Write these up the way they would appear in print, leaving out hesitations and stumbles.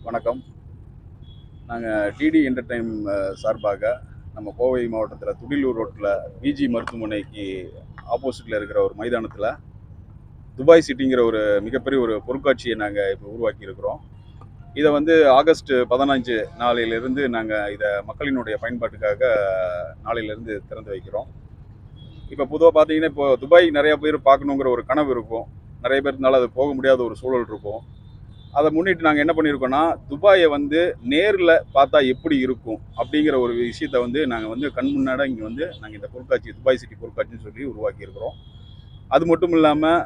வணக்கம். நாங்கள் DD entertain சார்பாக நம்ம கோவை மாவட்டத்தில் துடிலூர் ரோட்டில் பிஜி மருத்துவமனைக்கு ஆப்போசிட்டில் இருக்கிற ஒரு மைதானத்தில் துபாய் சிட்டிங்கிற ஒரு மிகப்பெரிய ஒரு பொருட்காட்சியை நாங்கள் இப்போ உருவாக்கி இருக்கிறோம். இதை வந்து ஆகஸ்ட் 15 நாளையிலிருந்து நாங்கள் இதை மக்களினுடைய பயன்பாட்டுக்காக நாளையிலிருந்து திறந்து வைக்கிறோம். இப்போ பொதுவாக பார்த்தீங்கன்னா, இப்போ துபாய் நிறைய பேர் பார்க்கணுங்கிற ஒரு கனவு இருக்கும். நிறைய பேர்னால அது போக முடியாத ஒரு சூழல் இருக்கும். அதை முன்னிட்டு நாங்கள் என்ன பண்ணியிருக்கோம்னா, துபாயை வந்து நேரில் பார்த்தா எப்படி இருக்கும் அப்படிங்கிற ஒரு விஷயத்தை வந்து நாங்கள் வந்து கண் முன்னாடி இங்கே வந்து நாங்கள் இந்த பொருட்காட்சி துபாய் சிட்டி பொருட்காட்சின்னு சொல்லி உருவாக்கியிருக்கிறோம். அது மட்டும் இல்லாமல்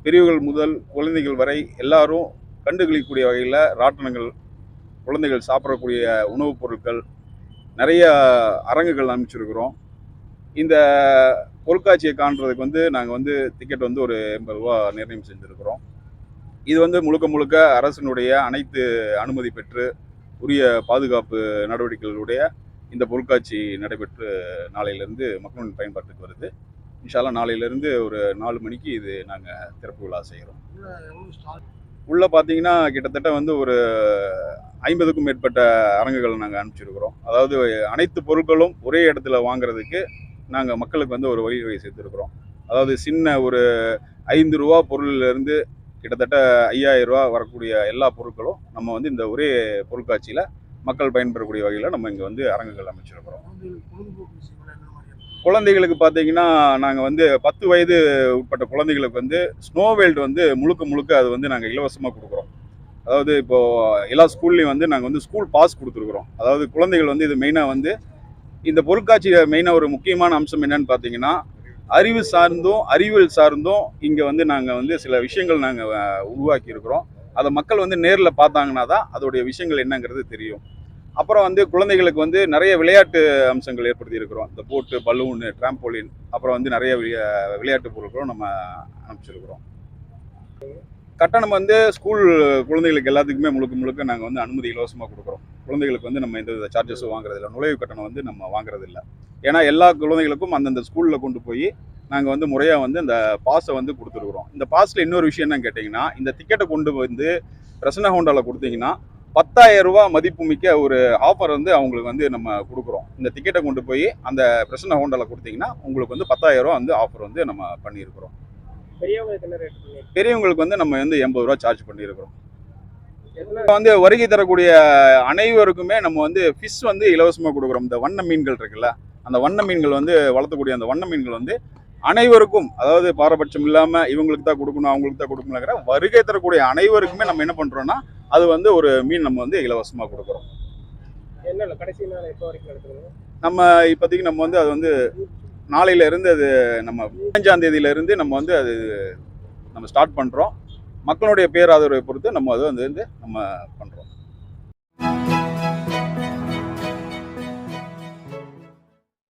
பெரியவர்கள் முதல் குழந்தைகள் வரை எல்லாரும் கண்டுகளிக்கக்கூடிய வகையில் ராட்டனங்கள், குழந்தைகள் சாப்பிடக்கூடிய உணவுப் பொருட்கள், நிறைய அரங்குகள் அமைச்சிருக்கிறோம். இந்த பொருட்காட்சியை காண்றதுக்கு வந்து நாங்கள் வந்து டிக்கெட் வந்து ஒரு 80 ரூபா நிர்ணயம் செஞ்சுருக்கிறோம். இது வந்து முழுக்க முழுக்க அரசினுடைய அனைத்து அனுமதி பெற்று உரிய பாதுகாப்பு நடவடிக்கைகளுடைய இந்த பொருட்காட்சி நடைபெற்று நாளையிலேருந்து மக்களின் பயன்பாட்டுக்கு வருது. இன்ஷால்லா நாளையிலேருந்து ஒரு 4 மணிக்கு இது நாங்கள் திறப்பு விழா செய்கிறோம். உள்ளே பார்த்தீங்கன்னா கிட்டத்தட்ட வந்து ஒரு 50க்கும் மேற்பட்ட அரங்குகளை நாங்கள் அனுப்பிச்சிருக்கிறோம். அதாவது அனைத்து பொருட்களும் ஒரே இடத்துல வாங்குறதுக்கு நாங்கள் மக்களுக்கு வந்து ஒரு வழிவகை செய்திருக்கிறோம். அதாவது சின்ன ஒரு 5 ரூபா பொருளிலிருந்து கிட்டத்தட்ட 5000 ரூபா வரக்கூடிய எல்லா பொருட்களும் நம்ம வந்து இந்த ஒரே பொருட்காட்சியில் மக்கள் பயன்பெறக்கூடிய வகையில் நம்ம இங்கே வந்து அரங்குகள் அமைச்சிருக்கிறோம். குழந்தைகளுக்கு பார்த்தீங்கன்னா, நாங்கள் வந்து 10 வயது உட்பட்ட குழந்தைகளுக்கு வந்து ஸ்னோ வேல்டு வந்து முழுக்க முழுக்க அது வந்து நாங்கள் இலவசமாக கொடுக்குறோம். அதாவது இப்போது எல்லா ஸ்கூல்லையும் வந்து நாங்கள் வந்து ஸ்கூல் பாஸ் கொடுத்துருக்குறோம். அதாவது குழந்தைகள் வந்து இது மெயினாக வந்து இந்த பொருட்காட்சியில் மெயினாக ஒரு முக்கியமான அம்சம் என்னன்னு பார்த்தீங்கன்னா, அறிவு சார்ந்தும் அறிவியல் சார்ந்தும் இங்கே வந்து நாங்கள் வந்து சில விஷயங்கள் நாங்கள் உருவாக்கி இருக்கிறோம். அதை மக்கள் வந்து நேரில் பார்த்தாங்கன்னா தான் அதோடைய விஷயங்கள் என்னங்கிறது தெரியும். அப்புறம் வந்து குழந்தைகளுக்கு வந்து நிறைய விளையாட்டு அம்சங்கள் ஏற்படுத்தி இருக்கிறோம். இந்த போட்டு, பலூனு, டிராம்போலின், அப்புறம் வந்து நிறைய விளையாட்டு பொருட்களும் நம்ம அனுப்பிச்சிருக்கிறோம். கட்டணம் வந்து ஸ்கூல் குழந்தைகளுக்கு எல்லாத்துக்குமே முழுக்க முழுக்க நாங்கள் வந்து அனுமதி இலவசமாக கொடுக்குறோம். குழந்தைகளுக்கு வந்து நம்ம எந்த சார்ஜஸும் வாங்குறதில்லை, நுழைவு கட்டணம் வந்து நம்ம வாங்குறதில்லை. ஏன்னா எல்லா குழந்தைகளுக்கும் அந்தந்த ஸ்கூலில் கொண்டு போய் நாங்கள் வந்து முறையாக வந்து இந்த பாஸை வந்து கொடுத்துருக்குறோம். இந்த பாஸில் இன்னொரு விஷயம் என்னன்னு கேட்டிங்கன்னா, இந்த டிக்கெட்டை கொண்டு வந்து பிரசன்ன ஹோண்டாவில் கொடுத்தீங்கன்னா 10,000 ரூபா மதிப்பு மிக்க ஒரு ஆஃபர் வந்து அவங்களுக்கு வந்து நம்ம கொடுக்குறோம். இந்த டிக்கெட்டை கொண்டு போய் அந்த பிரசன்ன ஹோண்டாவில் கொடுத்தீங்கன்னா உங்களுக்கு வந்து 10,000 ரூபா வந்து ஆஃபர் வந்து நம்ம பண்ணியிருக்கிறோம். பெரியவங்களுக்கு வந்து நம்ம வந்து 80 ரூபா சார்ஜ் பண்ணியிருக்கிறோம். வந்து வருகை தரக்கூடிய அனைவருக்குமே நம்ம வந்து ஃபிஷ் வந்து இலவசமாக கொடுக்குறோம். இந்த வண்ண மீன்கள் இருக்குல்ல, அந்த வண்ண மீன்கள் வந்து வளர்த்தக்கூடிய அந்த வண்ண மீன்கள் வந்து அனைவருக்கும், அதாவது பாரபட்சம் இல்லாமல் இவங்களுக்கு தான் கொடுக்கணும் அவங்களுக்கு தான் கொடுக்கணுங்கிற வருகை தரக்கூடிய அனைவருக்குமே நம்ம என்ன பண்ணுறோன்னா அது வந்து ஒரு மீன் நம்ம வந்து இலவசமாக கொடுக்குறோம். நம்ம இப்போதைக்கு நம்ம வந்து அது வந்து நாளையிலேருந்து அது நம்ம 15ஆம் தேதியிலேருந்து நம்ம வந்து அது நம்ம ஸ்டார்ட் பண்ணுறோம். மக்களுடைய பேராதரவை பொறுத்து நம்ம அதை வந்து நம்ம பண்ணுறோம்.